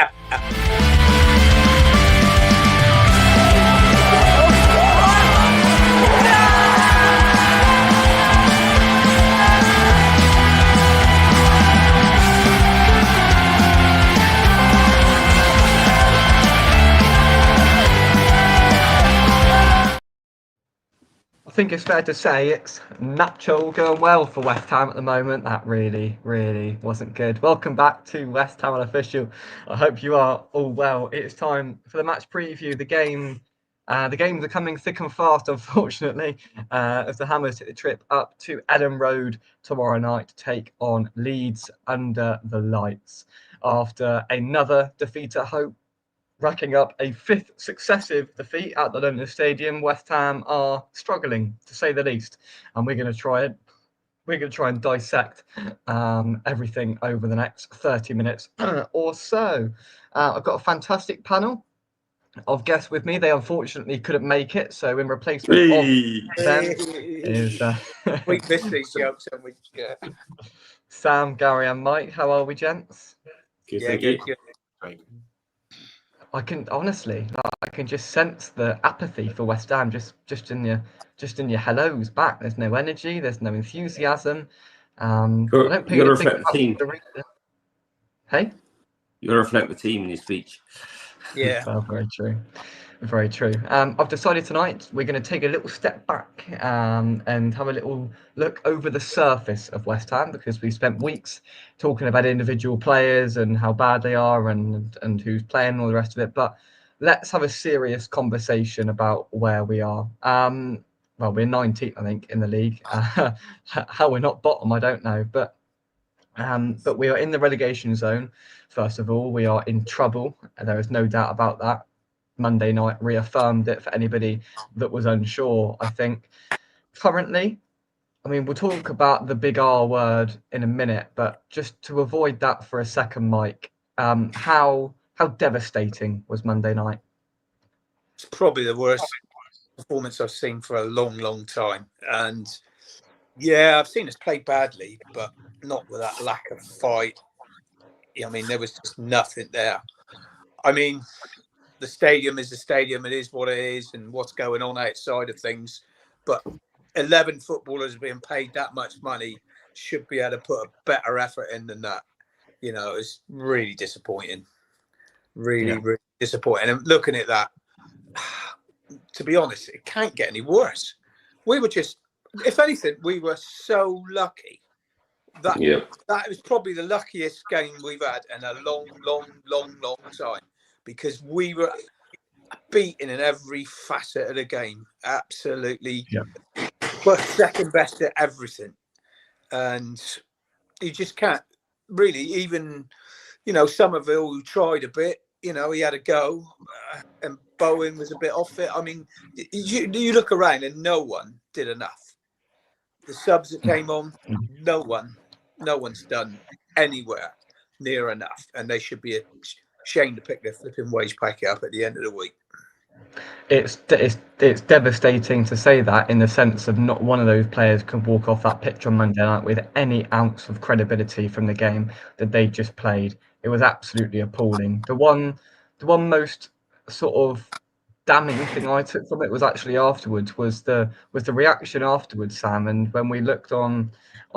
I think it's fair to say it's not all going well for West Ham at the moment. That really wasn't good. Welcome back to West Ham Unofficial. I hope you are all well. It's time for the match preview. The games are coming thick and fast, unfortunately, as the Hammers take the trip up to Ellen Road tomorrow night to take on Leeds under the lights. After another defeat at home, racking up a fifth successive defeat at the London Stadium, West Ham are struggling, to say the least. And we're going to try and dissect everything over the next 30 minutes or so. I've got a fantastic panel of guests with me. They unfortunately couldn't make it, so in replacement of them is we miss these jokes, and we Sam, Gary, and Mike. How are we, gents? Good. I can just sense the apathy for West Ham just in your hellos back. There's no energy. There's no enthusiasm. I don't think reflect the team. Hey, you got to reflect the team in your speech. Yeah, well, very true. Very true. I've decided tonight we're going to take a little step back and have a little look over the surface of West Ham, because we've spent weeks talking about individual players and how bad they are and who's playing and all the rest of it. But let's have a serious conversation about where we are. Well, we're 19th, I think, in the league. How we're not bottom, I don't know. But we are in the relegation zone. First of all, we are in trouble. There is no doubt about that. Monday night reaffirmed it for anybody that was unsure. I think currently, I mean, we'll talk about the big R word in a minute, but just to avoid that for a second, Mike, how devastating was Monday night? it's probably the worst performance I've seen for a long time. And yeah, I've seen us play badly, but not with that lack of fight. I mean, there was just nothing there. I mean, the stadium is the stadium. It is what it is, and what's going on outside of things. But 11 footballers being paid that much money should be able to put a better effort in than that. You know, it's really disappointing. Really disappointing. And looking at that, to be honest, it can't get any worse. We were just, if anything, we were so lucky. That was probably the luckiest game we've had in a long time, because we were beaten in every facet of the game. Absolutely. But second best at everything. And you just can't really even, you know, Somerville, who tried a bit, you know, he had a go, and Bowen was a bit off it. I mean, you look around and no one did enough. The subs that came on, no one's done anywhere near enough, and they should be ashamed to pick their flipping wage packet up at the end of the week. It's devastating to say that, in the sense of not one of those players could walk off that pitch on Monday night with any ounce of credibility from the game that they just played. It was absolutely appalling. The one most sort of damning thing I took from it was actually afterwards was the reaction afterwards, Sam. And when we looked on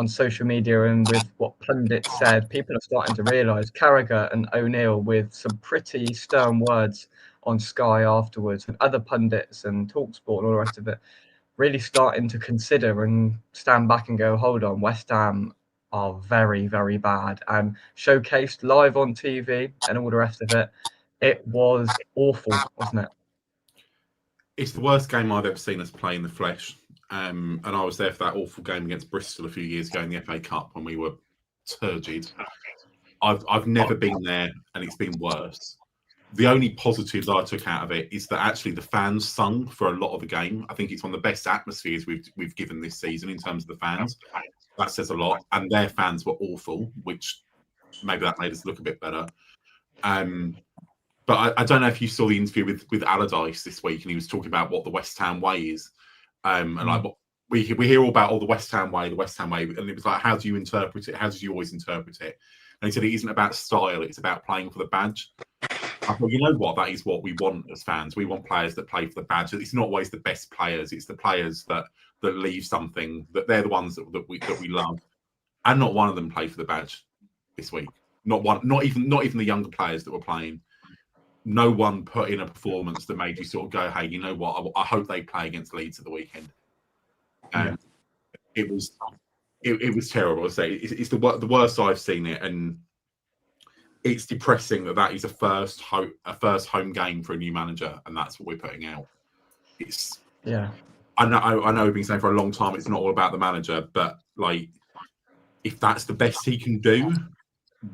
social media and with what pundits said, people are starting to realise Carragher and O'Neill, with some pretty stern words on Sky afterwards, and other pundits and TalkSport and all the rest of it, really starting to consider and stand back and go, hold on, West Ham are very bad, and showcased live on TV and all the rest of it. It was awful, wasn't it? It's the worst game I've ever seen us play in the flesh. And I was there for that awful game against Bristol a few years ago in the FA Cup when we were turgid. I've never been there, and it's been worse. The only positives I took out of it is that actually the fans sung for a lot of the game. I think it's one of the best atmospheres we've given this season in terms of the fans. That says a lot. And their fans were awful, which maybe that made us look a bit better. But I don't know if you saw the interview with Allardyce this week, and he was talking about what the West Ham way is. And like we hear all about the West Ham way, and it was like, how do you interpret it? How did you always interpret it? And he said it isn't about style; it's about playing for the badge. I thought, you know what? That is what we want as fans. We want players that play for the badge. It's not always the best players. It's the players that leave something. That they're the ones that we love. And not one of them played for the badge this week. Not one. Not even the younger players that were playing. No one put in a performance that made you sort of go, "Hey, you know what? I hope they play against Leeds at the weekend." It was terrible. I say it's the worst I've seen it, and it's depressing that is a first home game for a new manager, and that's what we're putting out. I know we've been saying for a long time it's not all about the manager, but like if that's the best he can do,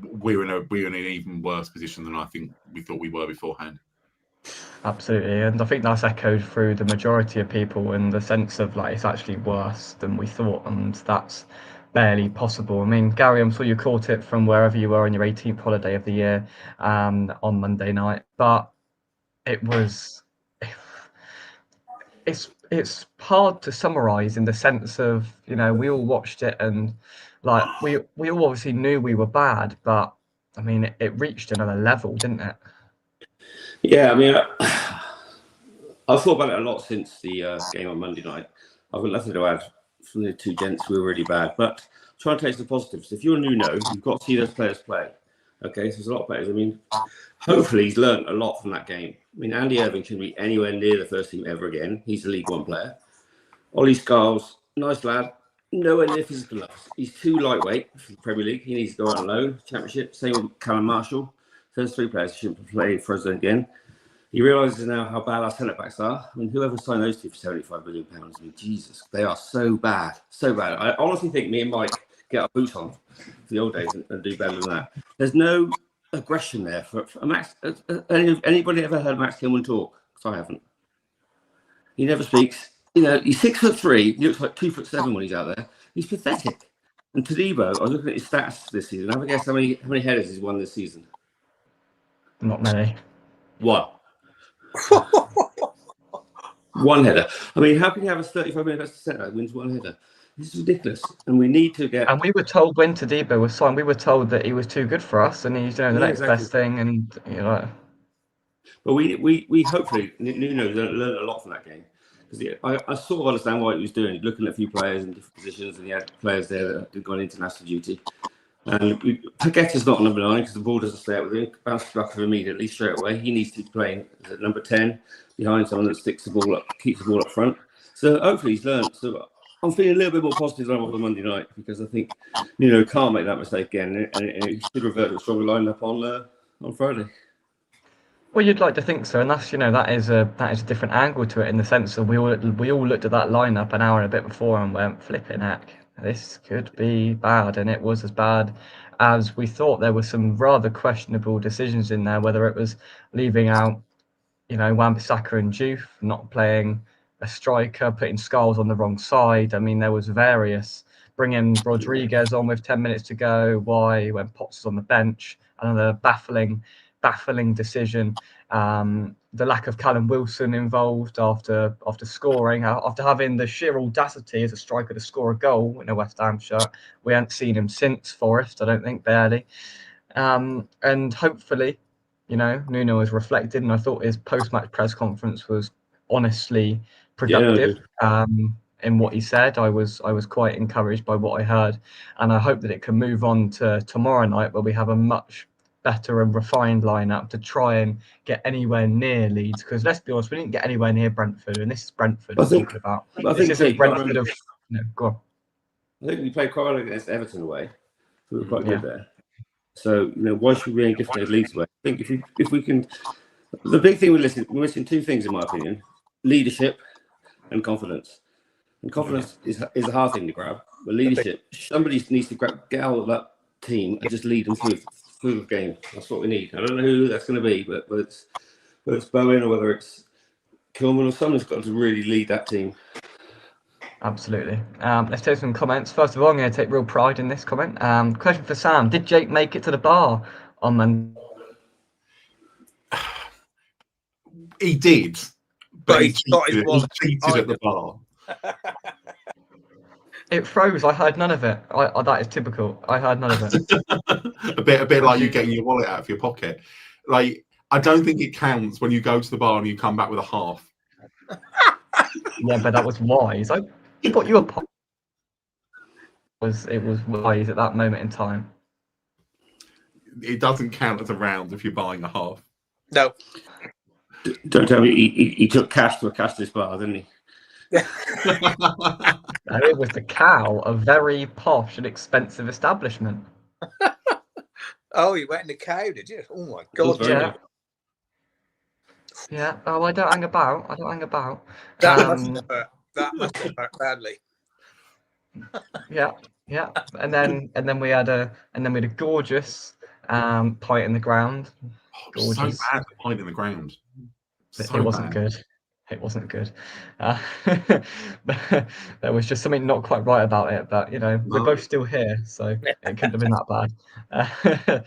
we're in an even worse position than I think we thought we were beforehand. Absolutely, and I think that's echoed through the majority of people in the sense of like it's actually worse than we thought, and that's barely possible. I mean, Gary, I'm sure you caught it from wherever you were on your 18th holiday of the year on Monday night, but it was it's hard to summarize in the sense of, you know, we all watched it and like we all obviously knew we were bad, but I mean it reached another level, didn't it? Yeah, I mean, I've thought about it a lot since the game on Monday night. I've got nothing to add from the two gents. We were really bad, but try and take the positives. If you're Nuno, you've got to see those players play. Okay, so there's a lot of players. I mean, hopefully he's learned a lot from that game. I mean, Andy Irving shouldn't be anywhere near the first team ever again. He's a League One player. Ollie Scarles, nice lad, nowhere near physical enough. He's too lightweight for the Premier League. He needs to go out on loan. Championship. Same with Callum Marshall. Those three players shouldn't play for us again. He realises now how bad our centre-backs are. I mean, whoever signed those two for £75 million? I mean, Jesus, they are so bad. So bad. I honestly think me and Mike get our boots on for the old days and do better than that. There's no aggression there for Max. Anybody ever heard Max Kilman talk? Because I haven't. He never speaks. You know, he's 6'3". He looks like 2'7" when he's out there. He's pathetic. And Todibo, I was looking at his stats this season. Have a guess how many headers he's won this season? Not many. One. One header. I mean, how can you have a 35 minute centre that wins one header? This is ridiculous, and we need to get. And we were told when Todibo was signed, we were told that he was too good for us, and he's doing the next best thing, and you know. But we hopefully Nuno learned a lot from that game, because I sort of understand what he was doing, looking at a few players in different positions, and he had players there that had gone international duty. And Paqueta's not number 9 because the ball doesn't stay out with him. Bounces back to him immediately straight away. He needs to be playing at number 10 behind someone that sticks the ball up, keeps the ball up front. So hopefully he's learned. So I'm feeling a little bit more positive than I was on Monday night, because I think Nuno can't make that mistake again, and he should revert to a stronger lineup on Friday. Well, you'd like to think so, and that's, you know, that is a different angle to it, in the sense that we all looked at that lineup an hour and a bit before and went, flipping heck, this could be bad, and it was as bad as we thought. There were some rather questionable decisions in there, whether it was leaving out, you know, Wan-Bissaka and Juve, not playing a striker, putting Scarles on the wrong side. I mean, there was various, bringing Rodriguez on with 10 minutes to go, why, when Potts was on the bench, another baffling decision. The lack of Callum Wilson involved after scoring, after having the sheer audacity as a striker to score a goal in a West Ham shirt. We haven't seen him since Forest, I don't think, barely. And hopefully, you know, Nuno has reflected, and I thought his post-match press conference was honestly productive. In what he said, I was quite encouraged by what I heard, and I hope that it can move on to tomorrow night, where we have a much better and refined lineup to try and get anywhere near Leeds. Because let's be honest, we didn't get anywhere near Brentford, and this is Brentford we're talking about. This isn't Brentford of. No, go on. I think we played quite well against Everton away. We were quite good there. So, you know, why should we be any different against Leeds away? I think if we can, the big thing we're missing two things in my opinion: leadership and confidence. And confidence is a hard thing to grab. But leadership, somebody needs to get out of that team and just lead them through the game. That's what we need. I don't know who that's going to be, but whether it's Bowen or whether it's Kilman, or someone's got to really lead that team. Absolutely. Let's take some comments. First of all, I'm going to take real pride in this comment. Question for Sam: did Jake make it to the bar on Monday? He did, but he cheated cheated at the bar. It froze. I heard none of it. That is typical. I heard none of it. a bit like you getting your wallet out of your pocket. Like, I don't think it counts when you go to the bar and you come back with a half. Yeah, but that was wise. I thought you were. It was wise at that moment in time. It doesn't count as a round if you're buying a half. No. Don't tell me he took cash to a Castis bar, didn't he? No, it was the Cow, a very posh and expensive establishment. Oh, you went in the Cow, did you? Oh my God! Very Yeah. nice. Yeah. Oh, I don't hang about. That must have hurt badly. Yeah. Yeah. And then we had a gorgeous pint in the ground. So Gorgeous. bad, the pint in the ground. It wasn't good. It wasn't good. There was just something not quite right about it. But we're both still here, so it couldn't have been that bad.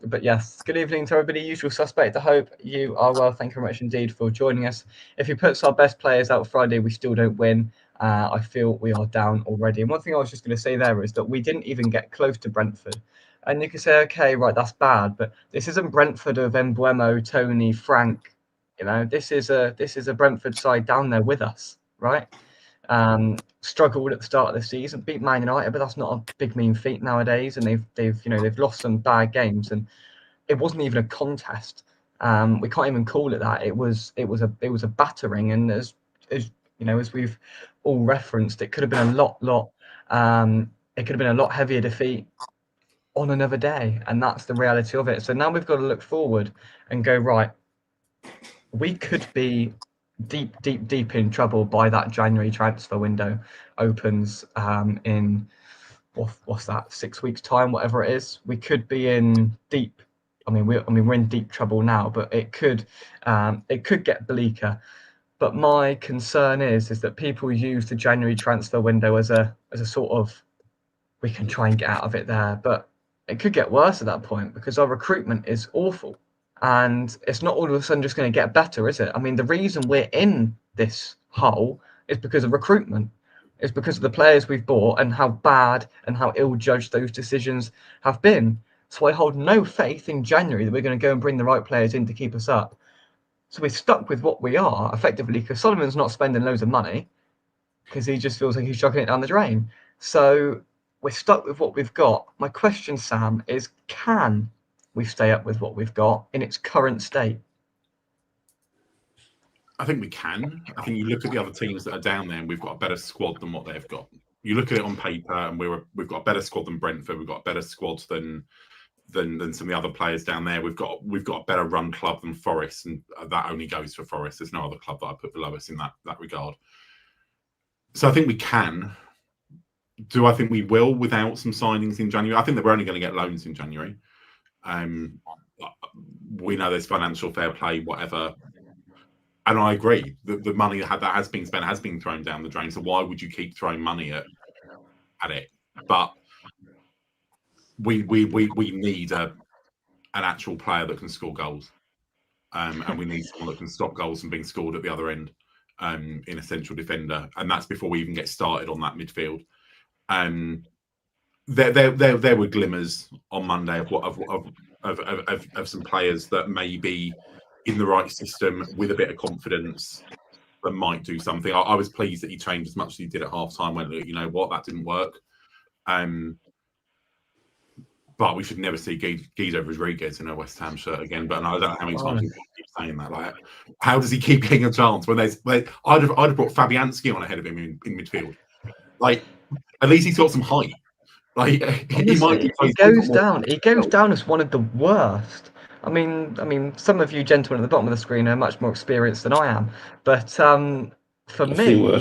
But yes, good evening to everybody. Usual suspect. I hope you are well. Thank you very much indeed for joining us. If he puts our best players out Friday, we still don't win. I feel we are down already. And one thing I was just going to say there is that we didn't even get close to Brentford. And you can say, okay, right, that's bad, but this isn't Brentford of Embuemo, Tony, Frank. This is a Brentford side down there with us, right? Struggled at the start of the season, beat Man United, but that's not a big mean feat nowadays. And they've lost some bad games, and it wasn't even a contest. We can't even call it that. It was a battering, and as we've all referenced, it could have been a lot. It could have been a lot heavier defeat on another day, and that's the reality of it. So now we've got to look forward and go, right, we could be deep in trouble by that January transfer window opens in what's that, 6 weeks time, whatever it is. We could be in deep. We're in deep trouble now, but it could get bleaker. But my concern is that people use the January transfer window as a sort of, we can try and get out of it there, but it could get worse at that point because our recruitment is awful. And it's not all of a sudden just going to get better, is it? I mean, the reason we're in this hole is because of recruitment. It's because of the players we've bought and how bad and how ill-judged those decisions have been. So I hold no faith in January that we're going to go and bring the right players in to keep us up. So we're stuck with what we are, effectively, because Solomon's not spending loads of money because he just feels like he's chucking it down the drain. So we're stuck with what we've got. My question, Sam, is can we stay up with what we've got in its current state? I think we can. I think you look at the other teams that are down there, and we've got a better squad than what they've got. You look at it on paper, and we've got a better squad than Brentford. We've got a better squad than some of the other players down there. We've got a better run club than Forest, and that only goes for Forest. There's no other club that I put below us in that regard. So I think we can. Do I think we will without some signings in January? I think that we're only going to get loans in January. We know there's financial fair play, whatever. And I agree. The money that has been spent has been thrown down the drain. So why would you keep throwing money at it? But we need an actual player that can score goals. And we need someone that can stop goals from being scored at the other end in a central defender. And that's before we even get started on that midfield. There were glimmers on Monday of some players that may be in the right system with a bit of confidence that might do something. I was pleased that he trained as much as he did at half time. When you know what, that didn't work. But we should never see Guido Rodriguez in a West Ham shirt again. But I don't know how many times people keep saying that. Like, how does he keep getting a chance when there's? I'd have brought Fabianski on ahead of him in midfield. Like, at least he's got some height. Like, honestly, he goes down. He goes down as one of the worst. I mean, some of you gentlemen at the bottom of the screen are much more experienced than I am. But for me,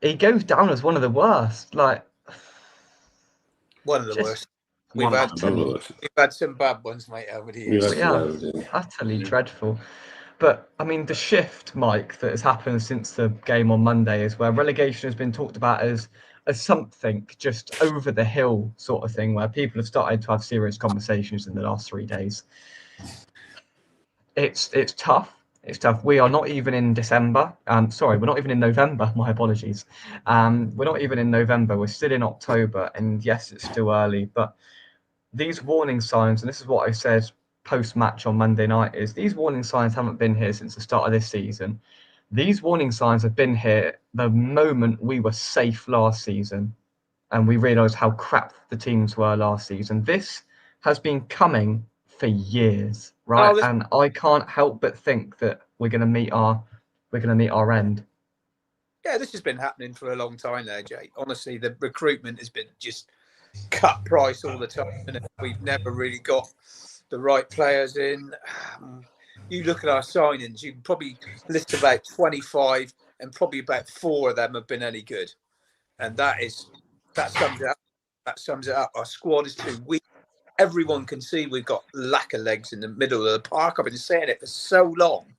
he goes down as one of the worst. Like, one of the worst. We've had some bad ones, mate, over the years. Yeah, utterly dreadful. But I mean, the shift, Mike, that has happened since the game on Monday is where relegation has been talked about as something just over the hill sort of thing, where people have started to have serious conversations in the last 3 days. It's tough. It's tough. We are not even in December. Sorry, we're not even in November. My apologies. We're not even in November. We're still in October, and yes, it's still early. But these warning signs, and this is what I said post-match on Monday night is these warning signs haven't been here since the start of this season. These warning signs have been here the moment we were safe last season and we realised how crap the teams were last season. This has been coming for years, right? And I can't help but think that we're going to meet our end. Yeah, this has been happening for a long time there, Jake. Honestly, the recruitment has been just cut price all the time, and we've never really got the right players in. You look at our signings, you can probably list about 25, and probably about 4 of them have been any good. And that sums it up. That sums it up. Our squad is too weak. Everyone can see we've got lack of legs in the middle of the park. I've been saying it for so long.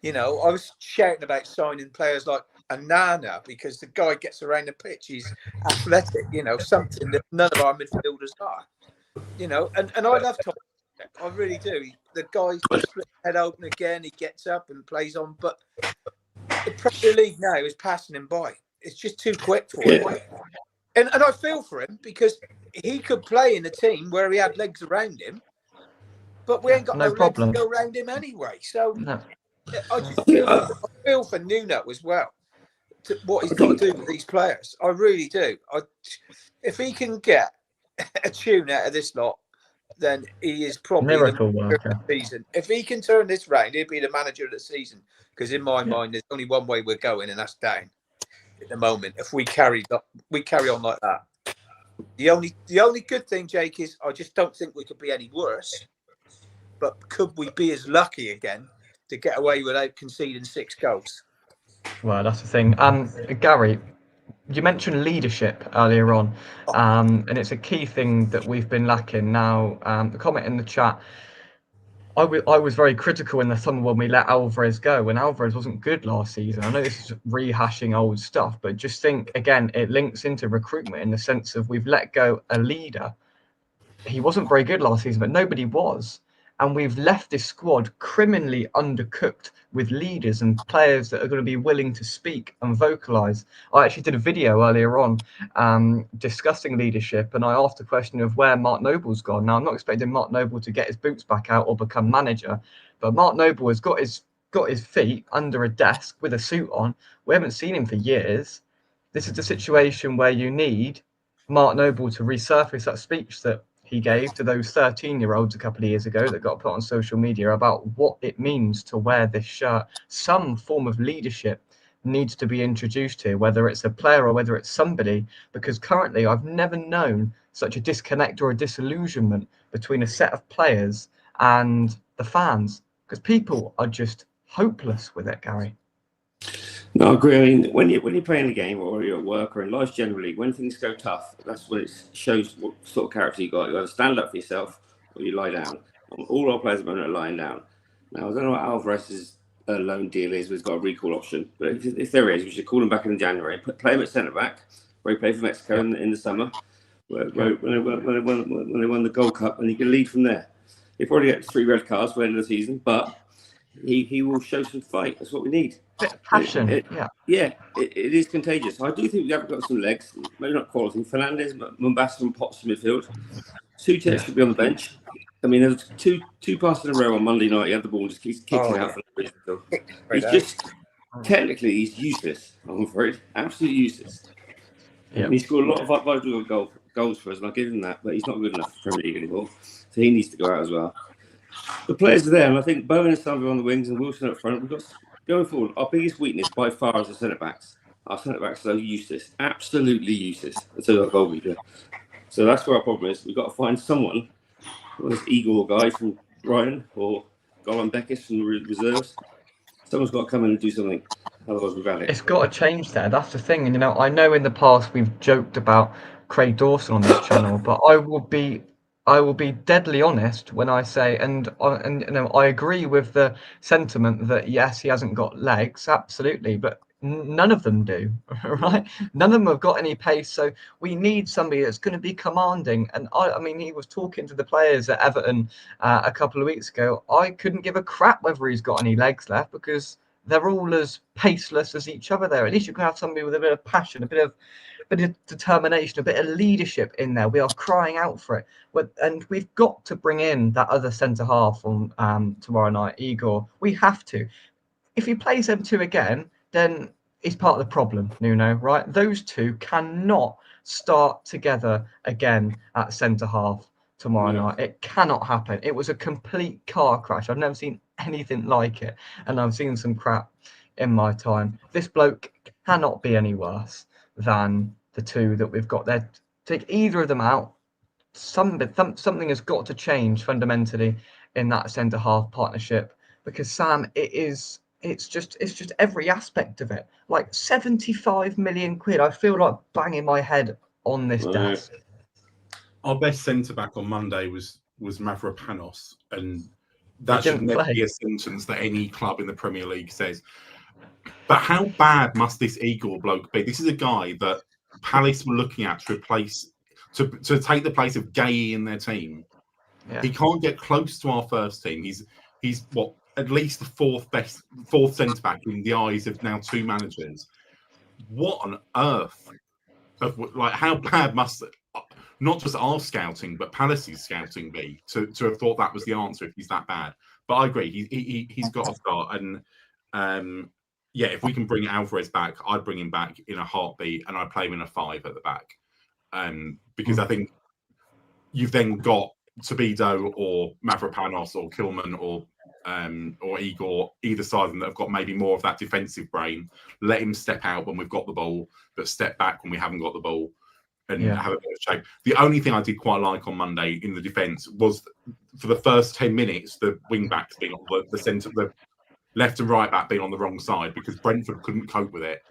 You know, I was shouting about signing players like Anana because the guy gets around the pitch. He's athletic, you know, something that none of our midfielders are. You know, and I love Tom. I really do. The guy splits his head open again. He gets up and plays on. But the Premier League now is passing him by. It's just too quick for him. And I feel for him because he could play in a team where he had legs around him, but we ain't got no legs to go around him anyway. So I just feel for Nuno as well, what he's got to do with these players. I really do. If he can get a tune out of this lot, then he is probably miracle the worker of the season. If he can turn this round, he'll be the manager of the season. Because in my mind, there's only one way we're going, and that's down at the moment. If we carry on like that, the only good thing, Jake, is I just don't think we could be any worse. But could we be as lucky again to get away without conceding 6 goals? Well, that's the thing. Gary, you mentioned leadership earlier on, and it's a key thing that we've been lacking. Now, the comment in the chat, I was very critical in the summer when we let Alvarez go, when Alvarez wasn't good last season. I know this is rehashing old stuff, but just think, again, it links into recruitment in the sense of we've let go a leader. He wasn't very good last season, but nobody was. And we've left this squad criminally undercooked with leaders and players that are going to be willing to speak and vocalise. I actually did a video earlier on discussing leadership, and I asked the question of where Mark Noble's gone. Now, I'm not expecting Mark Noble to get his boots back out or become manager, but Mark Noble has got his feet under a desk with a suit on. We haven't seen him for years. This is the situation where you need Mark Noble to resurface that speech that he gave to those 13-year-olds a couple of years ago that got put on social media about what it means to wear this shirt. Some form of leadership needs to be introduced here, whether it's a player or whether it's somebody, because currently I've never known such a disconnect or a disillusionment between a set of players and the fans, because people are just hopeless with it, Gary. No, I agree. I mean, when you're playing a game or you're at work or in life generally, when things go tough, that's when it shows what sort of character you got. You either stand up for yourself or you lie down. All our players at the moment are lying down. Now, I don't know what Alvarez's loan deal is. We've got a recall option, but if there is, we should call him back in January. Play him at centre back, where he played for Mexico in the summer, when they won the Gold Cup, and he can lead from there. He probably gets 3 red cards by the end of the season, but he will show some fight. That's what we need. Passion. It is contagious. I do think we have got some legs, maybe not quality. Fernandes, Mombasa, and Potts in midfield. Sutek should be on the bench. I mean, there's two passes in a row on Monday night. He had the ball and just keeps kicking out. He's just technically he's useless. I'm afraid, absolutely useless. Yeah. He scored a lot of vital goals for us, and I give him that. But he's not good enough for Premier League anymore, so he needs to go out as well. The players are there, and I think Bowen and Sullivan on the wings and Wilson up front. We've got going forward. Our biggest weakness by far is the centre backs. Our centre backs are useless, absolutely useless. And so our goalkeeper. So that's where our problem is. We've got to find someone, this Igor guy from Brighton or Golan Beckis from the reserves. Someone's got to come in and do something. Otherwise, we've had it. It's got to change there. That's the thing. And I know in the past we've joked about Craig Dawson on this channel, but I will be deadly honest when I say, and I agree with the sentiment that yes, he hasn't got legs, absolutely, but none of them do, right? None of them have got any pace, so we need somebody that's going to be commanding. And I mean, he was talking to the players at Everton a couple of weeks ago. I couldn't give a crap whether he's got any legs left because they're all as paceless as each other there. At least you can have somebody with a bit of passion, a bit of determination, a bit of leadership in there. We are crying out for it. And we've got to bring in that other centre half on tomorrow night, Igor. We have to. If he plays them two again, then he's part of the problem, Nuno, right? Those two cannot start together again at centre half tomorrow night. It cannot happen. It was a complete car crash. I've never seen anything like it, and I've seen some crap in my time. This bloke cannot be any worse than the two that we've got there. Take either of them out, something has got to change fundamentally in that centre half partnership, because Sam, it's just every aspect of it. Like 75 million quid. I feel like banging my head on this desk. Our best centre back on Monday was Mavropanos, and that should never be a sentence that any club in the Premier League says. But how bad must this Igor bloke be? This is a guy that Palace were looking at to replace, to take the place of Gay in their team. Yeah. He can't get close to our first team. He's what, at least the fourth centre back in the eyes of now two managers. What on earth? Like, how bad must not just our scouting but Palace's scouting be to have thought that was the answer if he's that bad? But I agree, he's got to start. And yeah, if we can bring Alvarez back, I'd bring him back in a heartbeat, and I'd play him in a 5 at the back. Because I think you've then got Tobido or Mavropanos or Kilman or Igor, either side of them, that have got maybe more of that defensive brain. Let him step out when we've got the ball, but step back when we haven't got the ball, and have a bit of shape. The only thing I did quite like on Monday in the defence was, for the first 10 minutes, the wing backs being on the centre, the left and right back being on the wrong side, because Brentford couldn't cope with it.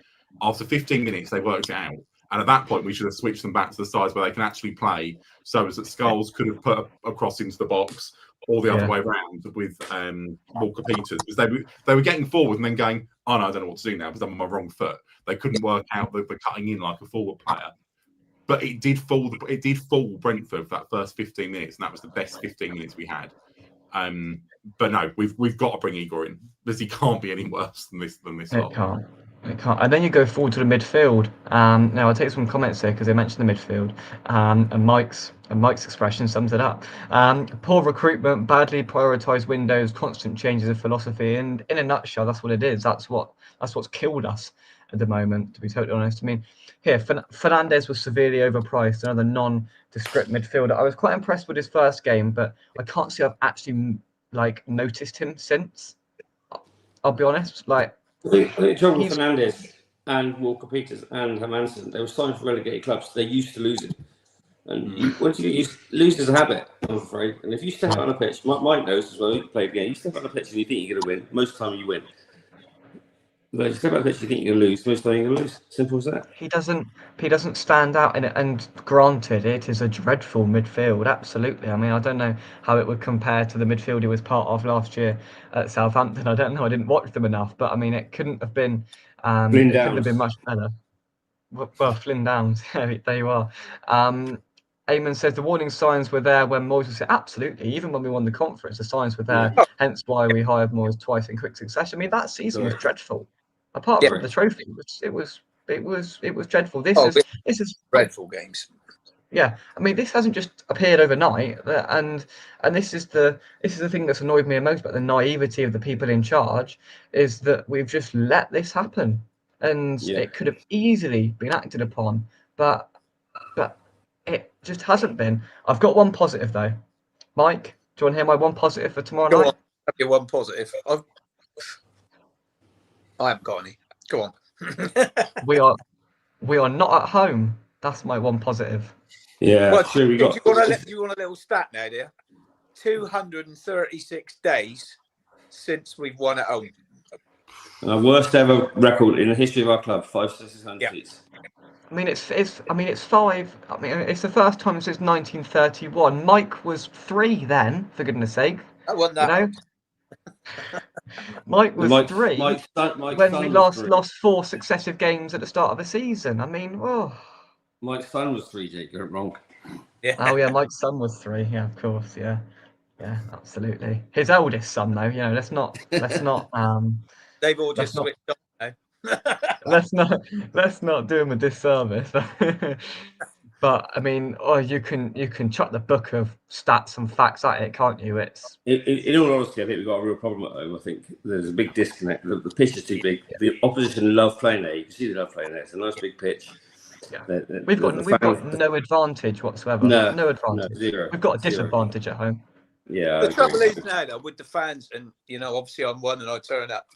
After 15 minutes, they worked it out. And at that point, we should have switched them back to the sides where they can actually play, so as that Skulls could have put a cross into the box, or the other way around with Walker Peters, because they were getting forward and then going, oh no, I don't know what to do now because I'm on my wrong foot. They couldn't work out the cutting in like a forward player. But it did fool Brentford for that first 15 minutes, and that was the best 15 minutes we had. But no, we've got to bring Igor in, because he can't be any worse than this lot. It can't. And then you go forward to the midfield. Now I'll take some comments here because they mentioned the midfield. And Mike's expression sums it up. Poor recruitment, badly prioritised windows, constant changes of philosophy, and in a nutshell, that's what it is. That's what's killed us at the moment, to be totally honest. I mean, here Fernandes was severely overpriced, another nondescript midfielder. I was quite impressed with his first game, but I can't say I've actually noticed him since. I'll be honest, I think trouble with Fernandes and Walker Peters and Hermansen, they were signed for relegated clubs. They're used to losing. And once you get used, lose is a habit, I'm afraid. And if you step out on a pitch, Mike knows as well, you played the game, you step out on a pitch and you think you're going to win, most of the time you win. But if you step out on a pitch, you think you're going to lose, most of the time you're going to lose. Simple as that. He doesn't stand out in it, and granted, it is a dreadful midfield, absolutely. I mean, I don't know how it would compare to the midfield he was part of last year at Southampton. I don't know, I didn't watch them enough, but I mean, it couldn't have been much better. Well, Flynn Downs, there you are. Eamon says the warning signs were there when Moyes said, absolutely, even when we won the conference, the signs were there, hence why we hired Moyes twice in quick succession. I mean, that season was dreadful. Apart from the trophy, it was dreadful. This is dreadful games. Yeah, I mean, this hasn't just appeared overnight, and this is the thing that's annoyed me most about the naivety of the people in charge, is that we've just let this happen, and it could have easily been acted upon, but it just hasn't been. I've got one positive though. Mike, do you want to hear my one positive for tomorrow night? Have your one positive. I haven't got any. Go on. We are not at home. That's my one positive. Yeah. Well, do you want a little stat now, dear? 236 days since we've won at home. Worst ever record in the history of our club. 5 600 seats. I mean, it's 5. I mean, it's the first time since 1931. Mike was 3 then, for goodness sake. I won that. You know? Mike was 3 when we lost 4 successive games at the start of the season. I mean, Mike's son was 3, Jake. You're wrong. Yeah. Oh yeah, Mike's son was 3. Yeah, of course. Yeah, absolutely. His eldest son, though. You know, let's not They've all Let's just not- switched on let's not do them a disservice. But I mean, you can chuck the book of stats and facts at it, can't you? It's In all honesty, I think we've got a real problem at home. I think there's a big disconnect. The pitch is too big. The opposition love playing there. You can see they love playing there. It's a nice big pitch. yeah. The We've got fans, no advantage whatsoever. no, No advantage. zero. We've got a Zero. disadvantage at home. Yeah, I The agree. trouble is now, though, with the fans, and obviously I'm one, and I turn up.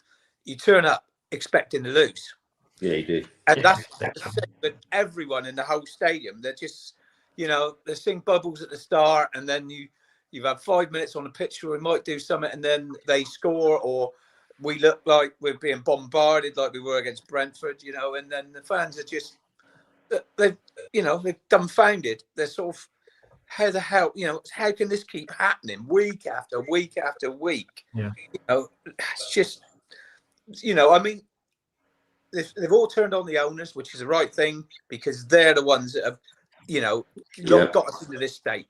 You turn up expecting to lose, Yeah, you do. and Yeah, that's the definitely. same with everyone in the whole stadium. They're just, they sing bubbles at the start, and then you've had 5 minutes on the pitch where we might do something, and then they score, or we look like we're being bombarded like we were against Brentford, and then the fans are just they're dumbfounded. They're sort of, how the hell, how can this keep happening week after week after week? Yeah. It's just, I mean, they've all turned on the owners, which is the right thing, because they're the ones that have, got us into this state.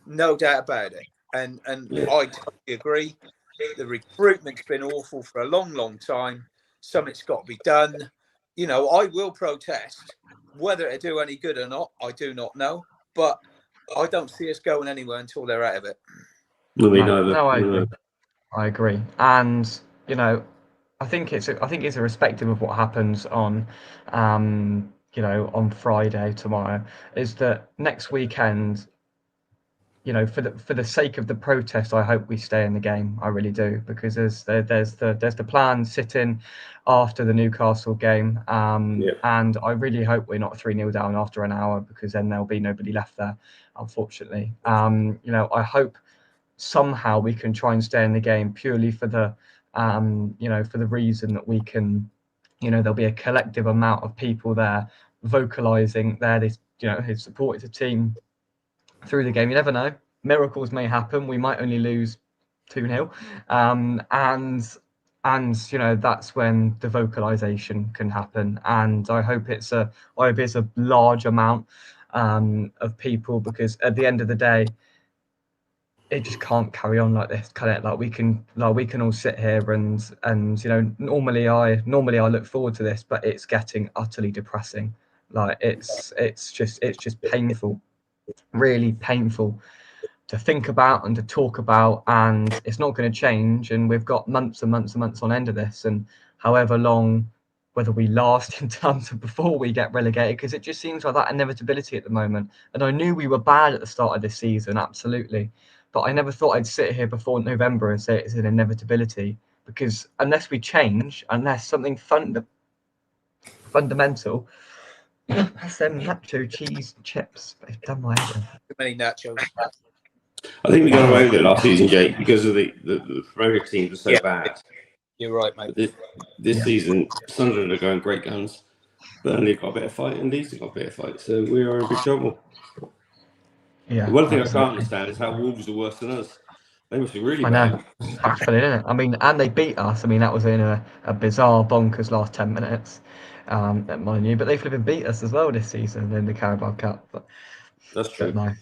No doubt about it. And Yeah. I totally agree. The recruitment's been awful for a long, long time. Something's got to be done. I will protest. Whether it'll do any good or not, I do not know. But I don't see us going anywhere until they're out of it. No, I agree. And I think it's irrespective of what happens on on Friday tomorrow, is that next weekend, for the sake of the protest, I hope we stay in the game. I really do, because there's the plan sitting after the Newcastle game, and I really hope we're not 3-0 down after an hour, because then there'll be nobody left there, unfortunately. I hope somehow we can try and stay in the game, purely for the for the reason that we can, there'll be a collective amount of people there vocalizing his supported the team through the game. You never know, miracles may happen. We might only lose 2-0, and that's when the vocalization can happen. And I hope it's a large amount of people, because at the end of the day, it just can't carry on like this, can it? Like we can all sit here and normally I look forward to this, but it's getting utterly depressing. Like it's just painful, really painful to think about and to talk about, and it's not going to change. And we've got months and months and months on end of this, and however long, whether we last in terms of before we get relegated, because it just seems like that inevitability at the moment. And I knew we were bad at the start of this season, absolutely, but I never thought I'd sit here before November and say it's an inevitability, because unless we change, unless something fundamental, that's them nacho cheese chips. They've done my head in. Too many nachos. I think we got away with it last season, Jake, because of the promoted teams were so bad. You're right, mate. But this season, Sunderland are going great guns. Burnley got a bit of fight, and Leeds have got a bit of fight. So we are in big trouble. Yeah. The one thing absolutely. I can't understand is how Wolves are worse than us. They must be really I bad. know. That's funny, isn't it? I mean, and they beat us. I mean, that was in a bizarre, bonkers last 10 minutes, mind you. But they flipping beat us as well this season in the Carabao Cup. But That's true. no,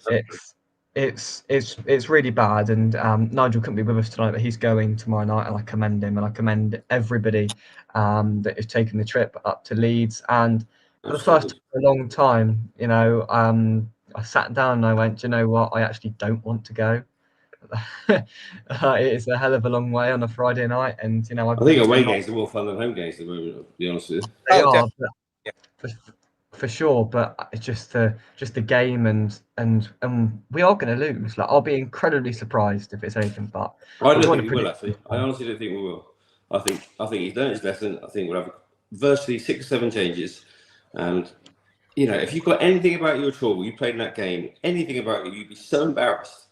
it's really bad. And Nigel couldn't be with us tonight, but he's going tomorrow night, and I commend him, and I commend everybody that is taking the trip up to Leeds. And for the first time in a long time, I sat down and I went, do you know what? I actually don't want to go. It is a hell of a long way on a Friday night, and I think away games are more fun than home games at the moment, to be honest with you. They are, definitely. but for sure. But it's just the game, and we are going to lose. Like, I'll be incredibly surprised if it's anything but. I don't think we will, actually. I honestly don't think we will. I think he's learned his lesson. I think we'll have virtually 6 or 7 changes, and if you've got anything about you at all, you played in that game, anything about you, you'd be so embarrassed.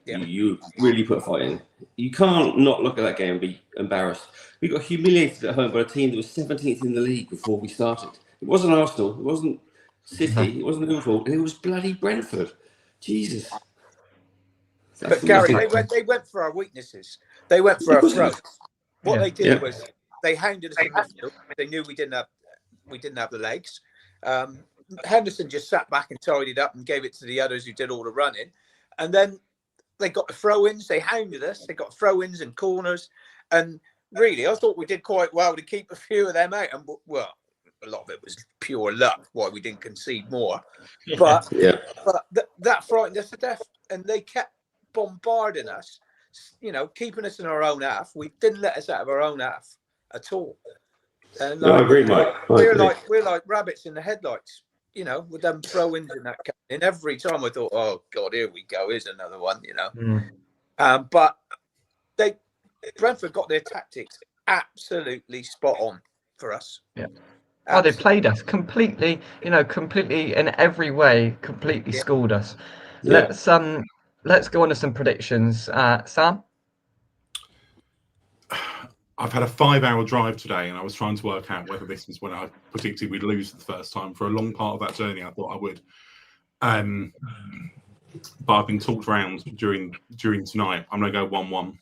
Yeah. You really put a fight in. You can't not look at that game and be embarrassed. We got humiliated at home by a team that was 17th in the league before we started. It wasn't Arsenal. It wasn't City. It wasn't Liverpool. It was bloody Brentford. Jesus. But Gary, they went for our weaknesses. They went for our throats. What they did was they hounded us in midfield. They knew we didn't have the legs. Henderson just sat back and tidied up and gave it to the others who did all the running, and then they got the throw-ins. They hounded us. They got throw-ins and corners, and really, I thought we did quite well to keep a few of them out. And well, a lot of it was pure luck why we didn't concede more. But that frightened us to death, and they kept bombarding us. Keeping us in our own half. We didn't let us out of our own half at all. And No, I agree, Mike. We're like rabbits in the headlights. With them throw-ins in that game. And every time I thought, oh God, here we go, here's another one. But Brentford got their tactics absolutely spot on for us. Yeah. Oh, they played us completely, completely in every way, completely schooled us. Yeah. Let's go on to some predictions. Sam? I've had a 5-hour drive today, and I was trying to work out whether this was when I predicted we'd lose for the first time. For a long part of that journey, I thought I would. But I've been talked around during tonight. I'm going to go 1-1.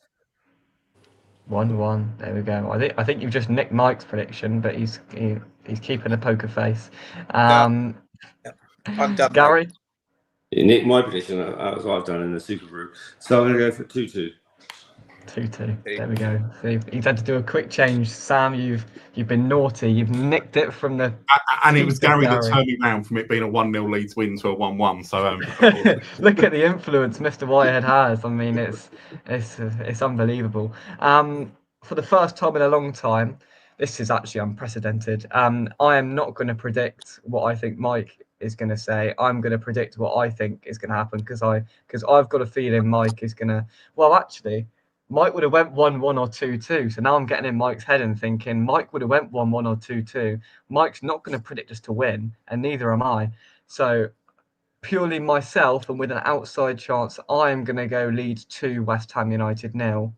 1-1. There we go. I think you've just nicked Mike's prediction, but he's keeping a poker face. I'm done. Gary? You nicked my prediction. That's what I've done in the Super Brew. So I'm going to go for 2-2. 2-2. There we go. So he's had to do a quick change. Sam, you've been naughty. You've nicked it from the. And it was Gary that turned me around from it being a 1-0 Leeds win to a 1-1. So look at the influence Mr. Whitehead has. I mean, it's unbelievable. For the first time in a long time, this is actually unprecedented. I am not going to predict what I think Mike is going to say. I'm going to predict what I think is going to happen because I've got a feeling Mike is going to. Well, actually, Mike would have went 1-1 or 2-2. So now I'm getting in Mike's head and thinking Mike would have went 1-1 or 2-2. Mike's not going to predict us to win, and neither am I. So purely myself and with an outside chance, I'm going to go Leeds 2, West Ham United 0.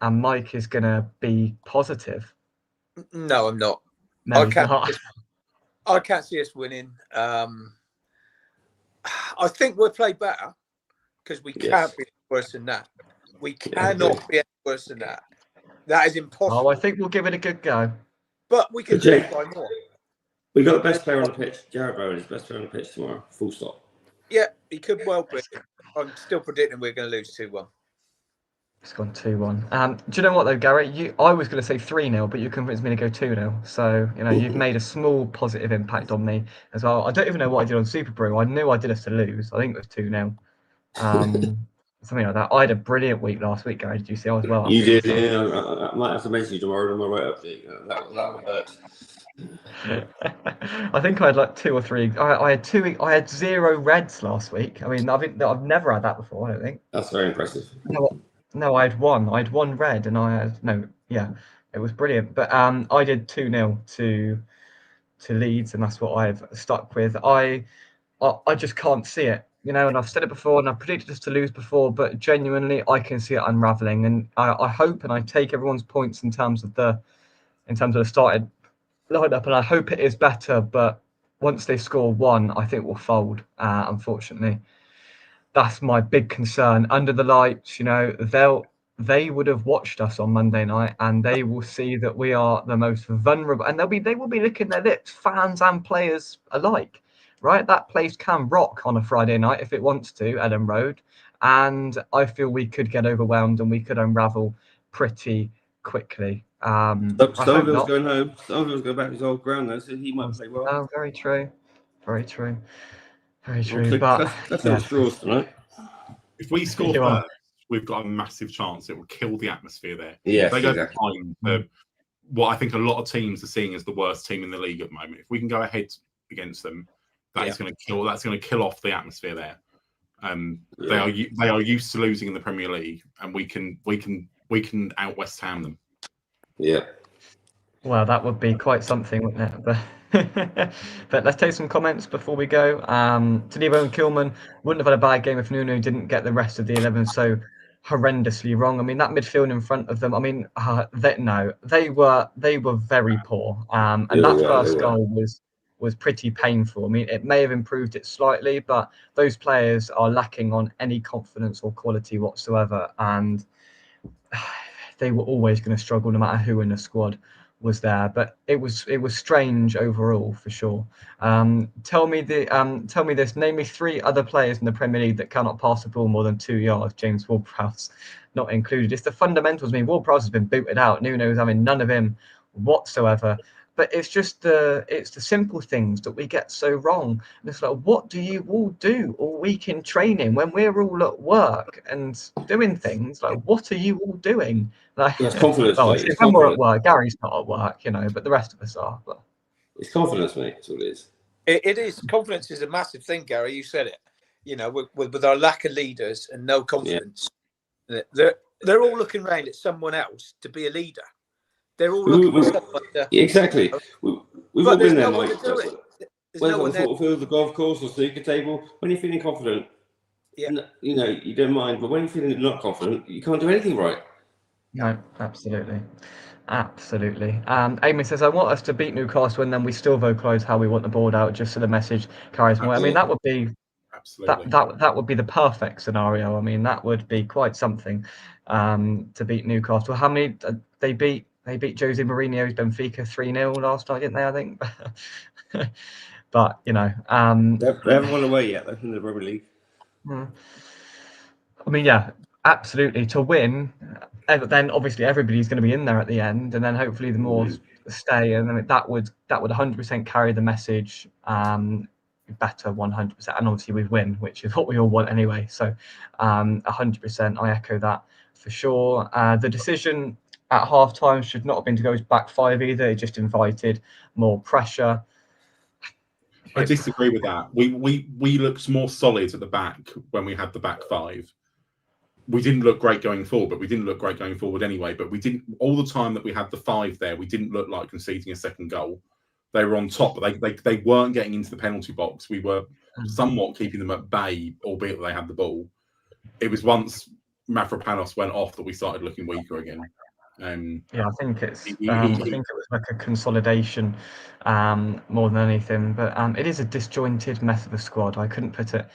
And Mike is going to be positive. No, I'm not. No, I can't see us winning. I think we'll play better because we can't be worse than that. We cannot be any worse than that. That is impossible. Oh, I think we'll give it a good go. But we could lose by more. We got the best player on the pitch. Jarrett Bowen is the best player on the pitch tomorrow. Full stop. Yeah, he could well be. I'm still predicting we're going to lose 2-1. It's gone 2-1. Do you know what though, Gary? I was going to say 3-0, but you convinced me to go 2-0. So you've made a small positive impact on me as well. I don't even know what I did on Super Brew. I knew I did us to lose. I think it was 2-0. Something like that. I had a brilliant week last week, Gary. Did you see? I was well. You did. Yeah, I might have to mention you tomorrow on my way up. That would hurt. I think I had like 2 or 3. I had 0 reds last week. I mean, I've never had that before. I don't think. That's very impressive. No, I had 1. I had 1 red, and it was brilliant. But I did 2-0 to Leeds, and that's what I've stuck with. I just can't see it, and I've said it before, and I've predicted us to lose before, but genuinely, I can see it unraveling, and I hope, and I take everyone's points in terms of the started lineup, and I hope it is better. But once they score 1, I think we'll fold. Unfortunately. That's my big concern. Under the lights, they would have watched us on Monday night, and they will see that we are the most vulnerable. And they will be licking their lips, fans and players alike. Right? That place can rock on a Friday night if it wants to, Ellen Road. And I feel we could get overwhelmed and we could unravel pretty quickly. Stovall's going home. Stovall's going back to his old ground though, so he might play well. Oh, very true. Very true. Very true. But that's the straws tonight. If we score first, we've got a massive chance. It will kill the atmosphere there. Yeah, they go behind what I think a lot of teams are seeing as the worst team in the league at the moment. If we can go ahead against them, that's going to kill off the atmosphere there. They are used to losing in the Premier League, and we can out West Ham them. Yeah. Well, that would be quite something, wouldn't it? But let's take some comments before we go. Tanibo and Kilman wouldn't have had a bad game if Nuno didn't get the rest of the 11 so horrendously wrong. I mean, that midfield in front of them. I mean, they were very poor. And that first goal was pretty painful. I mean, it may have improved it slightly, but those players are lacking on any confidence or quality whatsoever, and they were always going to struggle no matter who in the squad was there, but it was strange overall for sure. Tell me this. Name me 3 other players in the Premier League that cannot pass the ball more than 2 yards. James Ward-Prowse not included. It's the fundamentals. I mean, Ward-Prowse has been booted out. Nuno's having none of him whatsoever. But it's just the simple things that we get so wrong. And it's like, what do you all do all week in training when we're all at work and doing things? Like, what are you all doing? Like, Yeah, it's confidence, well, mate. It's when we're at confidence. work, Gary's not at work, but the rest of us are. But It's confidence, mate. That's what it is. It is. Confidence is a massive thing, Gary. You said it. With our lack of leaders and no confidence, they're all looking around at someone else to be a leader. They're all looking for someone to... Exactly. We've all been there, Mike. Whether on the football field, the golf course, or snooker table, when you're feeling confident, you don't mind. But when you're feeling not confident, you can't do anything right. No, absolutely. Amy says, I want us to beat Newcastle and then we still vocalise how we want the board out just so the message carries more. I mean, that would be that would be the perfect scenario. I mean, that would be quite something to beat Newcastle. How many they beat Jose Mourinho's Benfica 3-0 last night, didn't they? I think. But they haven't won away yet. They're in the Premier League. I mean, yeah, absolutely. To win, then obviously everybody's going to be in there at the end, and then hopefully the more stay, and then that would 100% carry the message better, 100%, and obviously we win, which is what we all want anyway. So 100%, I echo that for sure. The decision at half time should not have been to go back 5 either. It just invited more pressure. I disagree with that. We looked more solid at the back when we had the back 5. We didn't look great going forward, but we didn't look great going forward anyway. But we didn't, all the time that we had the 5 there, we didn't look like conceding a second goal. They were on top, but they weren't getting into the penalty box. We were somewhat keeping them at bay, albeit they had the ball. It was once Mavropanos went off that we started looking weaker again. Yeah, I think I think it was like a consolidation more than anything. But it is a disjointed mess of a squad. I couldn't put it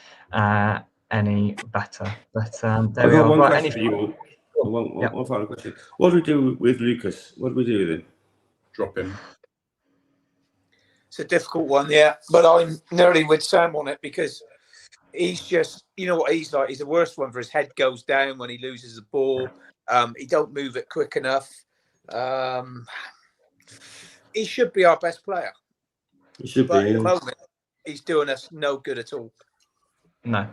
any better. But there we are. One question for you all. One final question. What do we do with Lucas? What do we do with him? Drop him. It's a difficult one, yeah. But I'm nearly with Sam on it because he's just, you know what he's like. He's the worst one for his head goes down when he loses the ball. He don't move it quick enough. He should be our best player. He should but be. At the moment, he's doing us no good at all. No.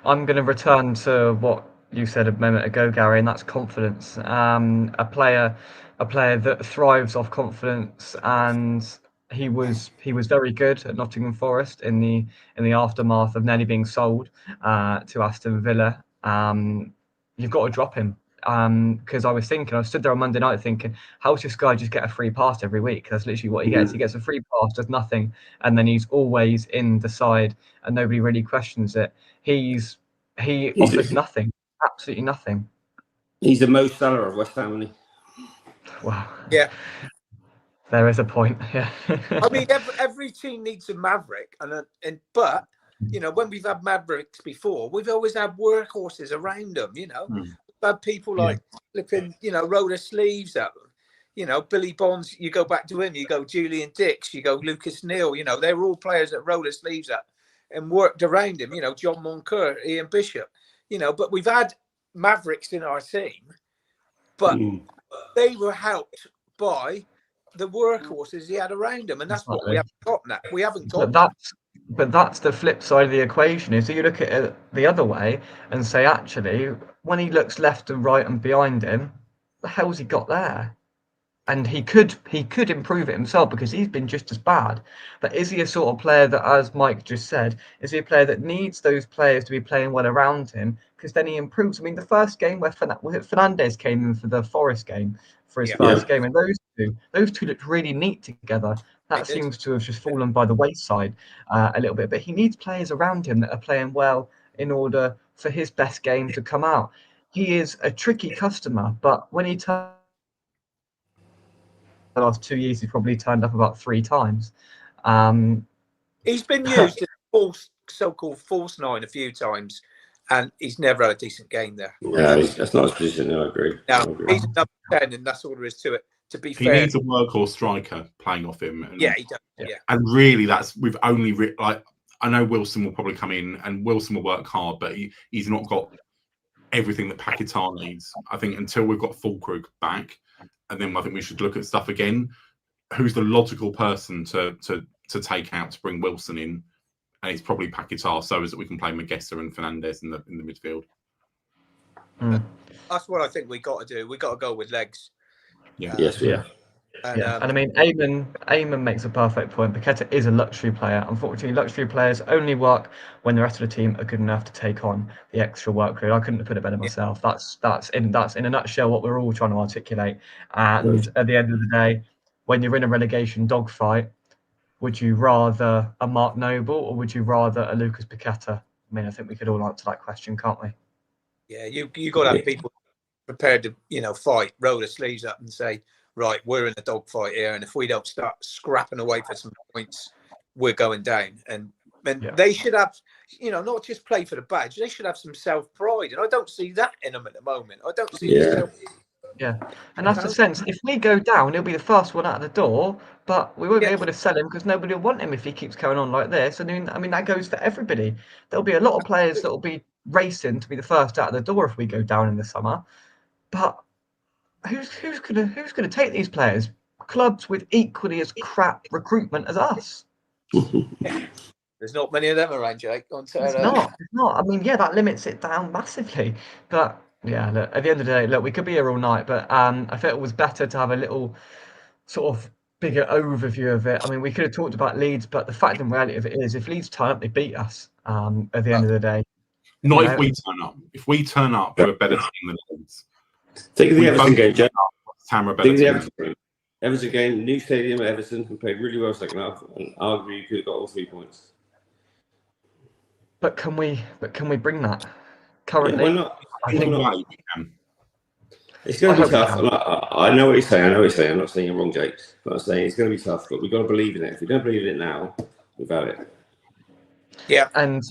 I'm going to return to what you said a moment ago, Gary, and that's confidence. A player that thrives off confidence, and he was very good at Nottingham Forest in the aftermath of nearly being sold to Aston Villa. You've got to drop him. Because I stood there on Monday night thinking, how's this guy just get a free pass every week? That's literally what he gets. He gets a free pass, does nothing, and then he's always in the side, and nobody really questions it. He offers nothing, absolutely nothing. He's the most seller of West Ham, isn't he? Wow. Yeah. There is a point. Yeah. I mean, every team needs a maverick, but when we've had mavericks before, we've always had workhorses around them. We've had people like flipping, roll their sleeves up. Billy Bonds. You go back to him. You go Julian Dix. You go Lucas Neal. They're all players that roll their sleeves up and worked around him. John Moncur, Ian Bishop. But we've had mavericks in our team, but they were helped by the workhorses he had around him, and that's what we haven't got now. We haven't got but that's the flip side of the equation. Is you look at it the other way and say, actually, when he looks left and right and behind him, the hell's he got there? And he could improve it himself because he's been just as bad. But is he a sort of player that, as Mike just said, is he a player that needs those players to be playing well around him? Because then he improves. I mean, the first game where Fernandes came in for the Forest game for his first game, and those two looked really neat together. That seems to have just fallen by the wayside a little bit. But he needs players around him that are playing well in order for his best game to come out. He is a tricky customer, but when he turns the last 2 years, he's probably turned up about 3 times. He's been used as a so-called false 9 a few times, and he's never had a decent game there. Yeah, that's not his position. No, I agree. No, he's a number 10, and that's all there is to it. to be He fair, needs a workhorse striker playing off him. And, yeah, he does. Yeah, and really, we've only like I know Wilson will probably come in and Wilson will work hard, but he's not got everything that Paqueta needs. I think until we've got Fulkrug back, and then I think we should look at stuff again. Who's the logical person to take out to bring Wilson in? And it's probably Paqueta, so as that we can play Magessa and Fernandez in the midfield. that's what I think we got to do. We got to go with legs. Yeah. Yes, we are. And, and I mean, Eamon makes a perfect point. Paqueta is a luxury player. Unfortunately, luxury players only work when the rest of the team are good enough to take on the extra workload. I couldn't have put it better myself. That's in a nutshell what we're all trying to articulate. And at the end of the day, when you're in a relegation dogfight, would you rather a Mark Noble or would you rather a Lucas Paqueta? I mean, I think we could all answer that question, can't we? Yeah, you got to have people prepared to fight, roll their sleeves up, and say, right, we're in a dogfight here, and if we don't start scrapping away for some points, we're going down. And they should have, not just play for the badge. They should have some self-pride, and I don't see that in them at the moment. I don't see. Yeah, and that's the sense. If we go down, he'll be the first one out of the door, but we won't be able to sell him because nobody will want him if he keeps going on like this. And I mean, that goes for everybody. There'll be a lot of players that will be racing to be the first out of the door if we go down in the summer. But who's gonna take these players? Clubs with equally as crap recruitment as us. There's not many of them around, Jake. It's not. I mean, that limits it down massively. But yeah, look, at the end of the day, we could be here all night, but I felt it was better to have a little sort of bigger overview of it. I mean, we could have talked about Leeds, but the fact and reality of it is, if Leeds turn up, they beat us. At the end of the day, not if we turn up. If we turn up, we're a better team than Leeds. Think of the Everton game, Jack. Everton game, new stadium at Everton, and played really well second half, and arguably you could have got all 3 points. But can we bring that currently? Why not? I think we can. It's going to be tough. I know what you're saying. I'm not saying you're wrong, Jake. But I'm saying it's going to be tough. But we've got to believe in it. If we don't believe in it now, without it. Yeah. And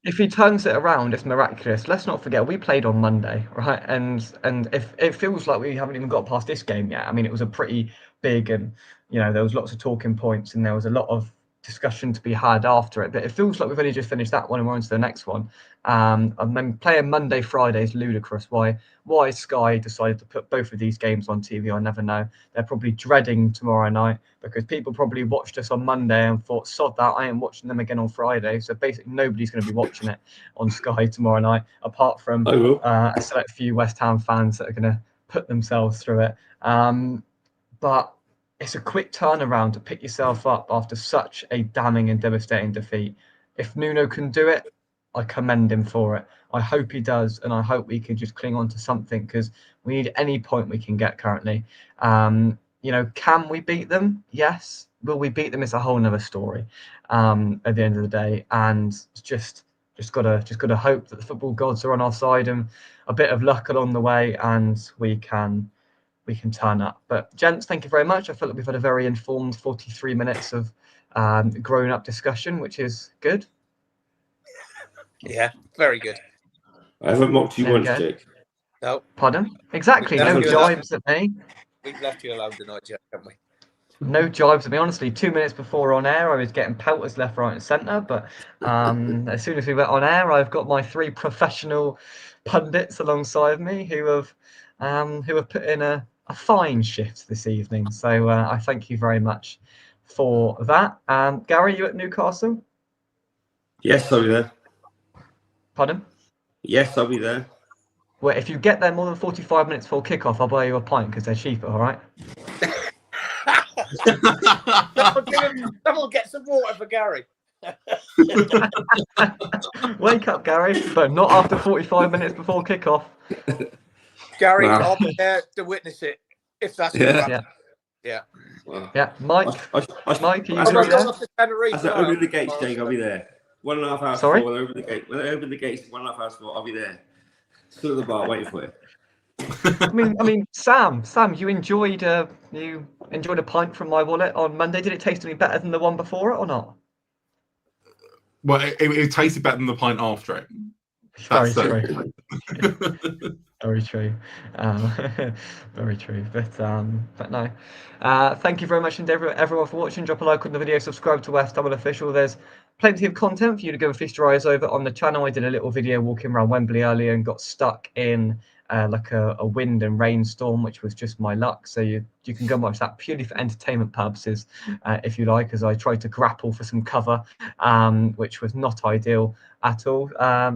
if he turns it around, it's miraculous. Let's not forget we played on Monday, right? And if it feels like we haven't even got past this game yet. I mean, it was a pretty big, and there was lots of talking points, and there was a lot of discussion to be had after it, but it feels like we've only just finished that one and we're on to the next one. And then playing Monday, Friday is ludicrous. Why Sky decided to put both of these games on TV, I never know. They're probably dreading tomorrow night because people probably watched us on Monday and thought, sod that, I ain't watching them again on Friday. So basically nobody's going to be watching it on Sky tomorrow night, apart from a select few West Ham fans that are going to put themselves through it. But it's a quick turnaround to pick yourself up after such a damning and devastating defeat. If Nuno can do it, I commend him for it. I hope he does, and I hope we can just cling on to something because we need any point we can get currently. Can we beat them? Yes. Will we beat them? It's a whole nother story at the end of the day. And just gotta hope that the football gods are on our side and a bit of luck along the way, and we can turn up. But gents, thank you very much. I feel like we've had a very informed 43 minutes of grown-up discussion, which is good. Yeah, very good. I haven't mocked you once, Jake. No. Pardon? Exactly. No jibes at me. We've left you alone tonight, Jake, haven't we? No jibes at me. Honestly, 2 minutes before on air, I was getting pelters left, right, and centre. But as soon as we went on air, I've got my 3 professional pundits alongside me who have put in a fine shift this evening. So I thank you very much for that. Gary, you at Newcastle? Yes, I'll be there. Pardon? Yes, I'll be there. Well, if you get there more than 45 minutes before kickoff, I'll buy you a pint because they're cheaper, all right? Someone get some water for Gary. Wake up, Gary, but not after 45 minutes before kickoff. Gary, I'll be there to witness it if that's going to happen. Yeah. Wow. Yeah, Mike. Mike, are you As I open the gates, Jake, I'll be there. 1.5 hours Sorry? before when I open the gates, 1.5 hours before, I'll be there. Still at the bar waiting for it. I mean, Sam, you enjoyed a pint from my wallet on Monday. Did it taste any better than the one before it or not? Well, it tasted better than the pint after it. Very That's true. Very true. Very true. But no. Thank you very much, and everyone for watching. Drop a like on the video, subscribe to West Ham Official. There's plenty of content for you to go and feast your eyes over on the channel. I did a little video walking around Wembley earlier and got stuck in like a wind and rainstorm, which was just my luck. So you can go and watch that purely for entertainment purposes, if you like, as I tried to grapple for some cover, which was not ideal at all.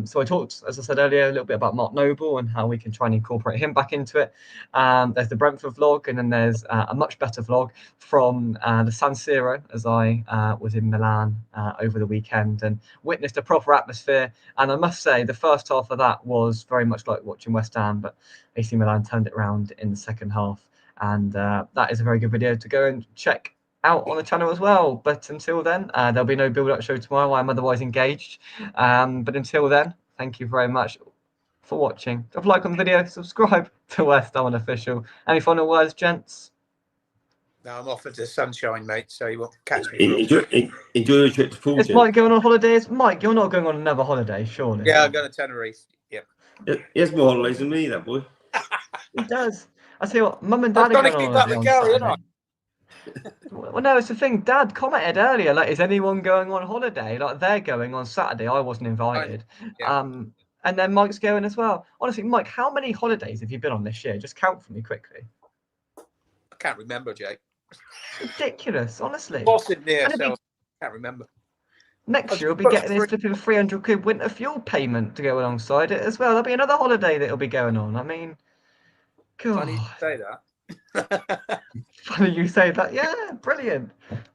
So I talked, as I said earlier, a little bit about Mark Noble and how we can try and incorporate him back into it. There's the Brentford vlog, and then there's a much better vlog from the San Siro, as I was in Milan over the weekend and witnessed a proper atmosphere. And I must say, the first half of that was very much like watching West Ham, but AC Milan turned it around in the second half. And that is a very good video to go and check out on the channel as well. But until then, there'll be no build-up show tomorrow. I'm otherwise engaged. But until then, thank you very much for watching. Drop a like on the video, subscribe to West Ham Official. Any final words, gents? No, I'm off into the sunshine, mate, so you won't catch me. Enjoy your trip to Poole. Is Mike going on holidays? Mike, you're not going on another holiday, surely? Yeah, I'm going to Tenerife. Yeah. He has more holidays than me, that boy. He does. I tell you what, Mum and Dad are going on holiday on Saturday. Well, no, it's the thing. Dad commented earlier, like, is anyone going on holiday? Like, they're going on Saturday. I wasn't invited. Yeah. And then Mike's going as well. Honestly, Mike, how many holidays have you been on this year? Just count for me quickly. I can't remember, Jake. Ridiculous, honestly. Boss in there, so I can't remember. Next year, we'll be getting this flipping 300 quid winter fuel payment to go alongside it as well. There'll be another holiday that'll be going on. I mean, God. Funny you say that. Funny you say that. Yeah, brilliant.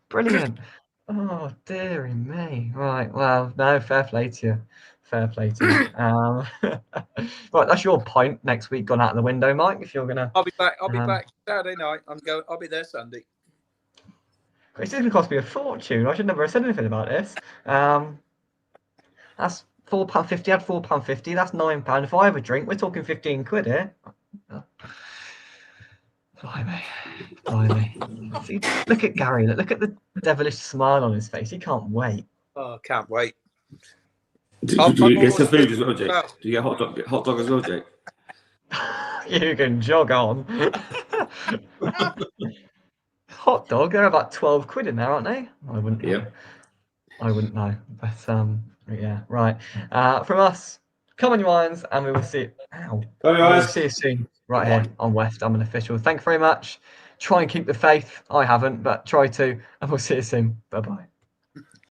Brilliant. Oh, dearie me. Right, well, no, fair play to you. Fair play to you. Right, that's your point. Next week gone out of the window, Mike, if you're going to... I'll be back Saturday night. I'll be there Sunday. It's going to cost me a fortune. I should never have said anything about this. That's £4.50. I had £4.50. That's £9. If I have a drink, we're talking 15 quid here. Blimey. See, look at Gary. Look at the devilish smile on his face. He can't wait. Oh, I can't wait. Do you get some food as well, Jake? Do you get hot dog as well, Jake? You can jog on. Hot dog, they're about 12 quid in there, aren't they? I wouldn't know. Yeah. I wouldn't know. But yeah, right. From us, come on, you irons, and we will see. We'll see you soon, right here on West Ham Official. Thank you very much. Try and keep the faith. I haven't, but try to, and we'll see you soon. Bye bye.